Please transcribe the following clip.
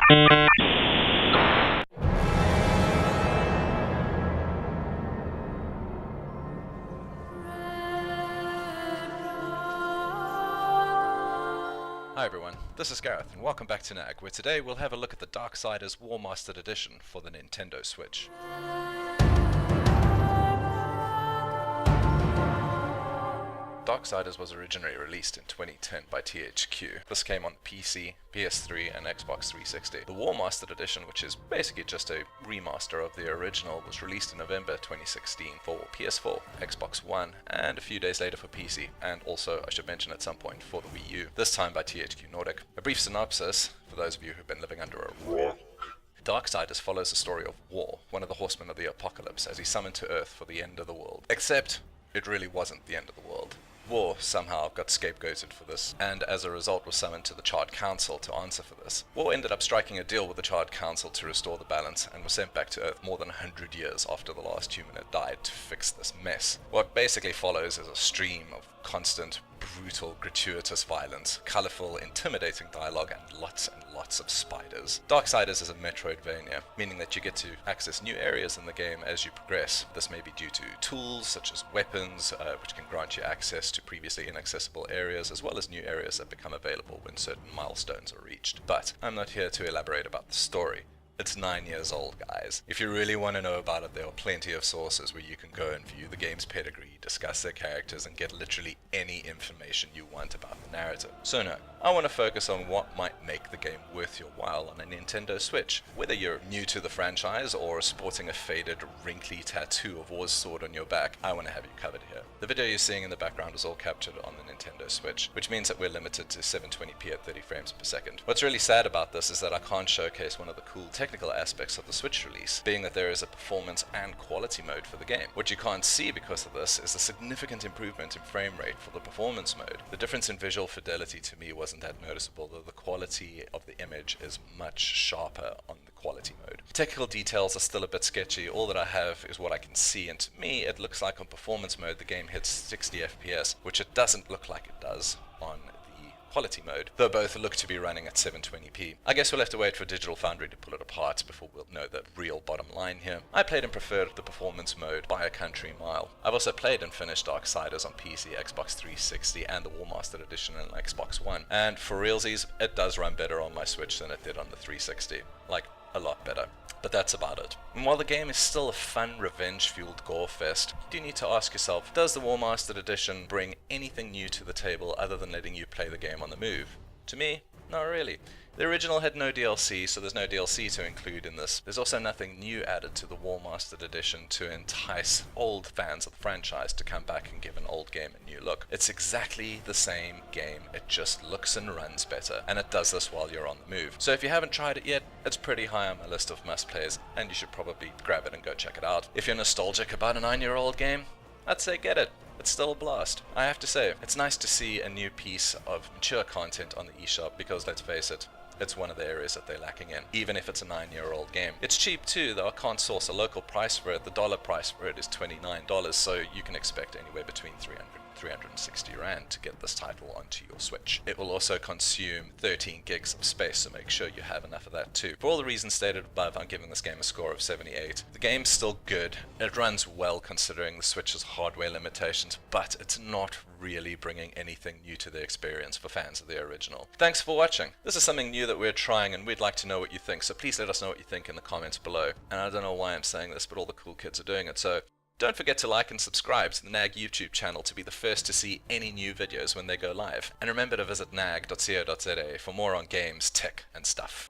Hi everyone, this is Gareth and welcome back to NAG, where today we'll have a look at the Darksiders Warmastered Edition for the Nintendo Switch. Darksiders was originally released in 2010 by THQ. This came on PC, PS3 and Xbox 360. The Warmastered Edition, which is basically just a remaster of the original, was released in November 2016 for PS4, Xbox One, and a few days later for PC, and also, I should mention at some point, for the Wii U, this time by THQ Nordic. A brief synopsis, for those of you who've been living under a rock. Darksiders follows the story of War, one of the horsemen of the apocalypse, as he's summoned to Earth for the end of the world. Except, it really wasn't the end of the world. War somehow got scapegoated for this, and as a result was summoned to the Charred Council to answer for this. War ended up striking a deal with the Charred Council to restore the balance, and was sent back to Earth more than 100 years after the last human had died to fix this mess. What basically follows is a stream of constant, brutal, gratuitous violence, colourful, intimidating dialogue, and lots of spiders. Darksiders is a Metroidvania, meaning that you get to access new areas in the game as you progress. This may be due to tools such as weapons, which can grant you access to previously inaccessible areas, as well as new areas that become available when certain milestones are reached. But I'm not here to elaborate about the story. It's 9 years old, guys. If you really want to know about it, there are plenty of sources where you can go and view the game's pedigree, discuss their characters, and get literally any information you want about the narrative. So no, I want to focus on what might make the game worth your while on a Nintendo Switch. Whether you're new to the franchise or sporting a faded, wrinkly tattoo of War's sword on your back, I want to have you covered here. The video you're seeing in the background is all captured on the Nintendo Switch, which means that we're limited to 720p at 30 frames per second. What's really sad about this is that I can't showcase one of the cool technical aspects of the Switch release, being that there is a performance and quality mode for the game. What you can't see because of this is a significant improvement in frame rate for the performance mode. The difference in visual fidelity to me wasn't that noticeable, though the quality of the image is much sharper on the quality mode. Technical details are still a bit sketchy. All that I have is what I can see, and to me it looks like on performance mode the game hits 60 FPS, which it doesn't look like it does on quality mode, though both look to be running at 720p. I guess we'll have to wait for Digital Foundry to pull it apart before we'll know the real bottom line here. I played and preferred the performance mode by a country mile. I've also played and finished Darksiders on PC, Xbox 360, and the Warmastered Edition on Xbox One, and for realsies, it does run better on my Switch than it did on the 360. Like, a lot better. But that's about it. And while the game is still a fun, revenge-fueled gore fest, you do need to ask yourself, does the Warmastered Edition bring anything new to the table other than letting you play the game on the move? To me, not really. The original had no DLC, so there's no DLC to include in this. There's also nothing new added to the Warmastered Edition to entice old fans of the franchise to come back and give an old game a new look. It's exactly the same game, it just looks and runs better, and it does this while you're on the move. So if you haven't tried it yet, it's pretty high on my list of must-plays, and you should probably grab it and go check it out. If you're nostalgic about a 9-year-old game, I'd say get it. It's still a blast. I have to say, it's nice to see a new piece of mature content on the eShop because, let's face it, it's one of the areas that they're lacking in, even if it's a 9-year-old game. It's cheap too, though I can't source a local price for it. The dollar price for it is $29, so you can expect anywhere between 360 Rand to get this title onto your Switch. It will also consume 13 gigs of space, so make sure you have enough of that too. For all the reasons stated above, I'm giving this game a score of 78. The game's still good. It runs well considering the Switch's hardware limitations, but it's not really bringing anything new to the experience for fans of the original. Thanks for watching. This is something new that we're trying, and we'd like to know what you think, so please let us know what you think in the comments below. And I don't know why I'm saying this, but all the cool kids are doing it, so don't forget to like and subscribe to the NAG YouTube channel to be the first to see any new videos when they go live. And remember to visit nag.co.za for more on games, tech, and stuff.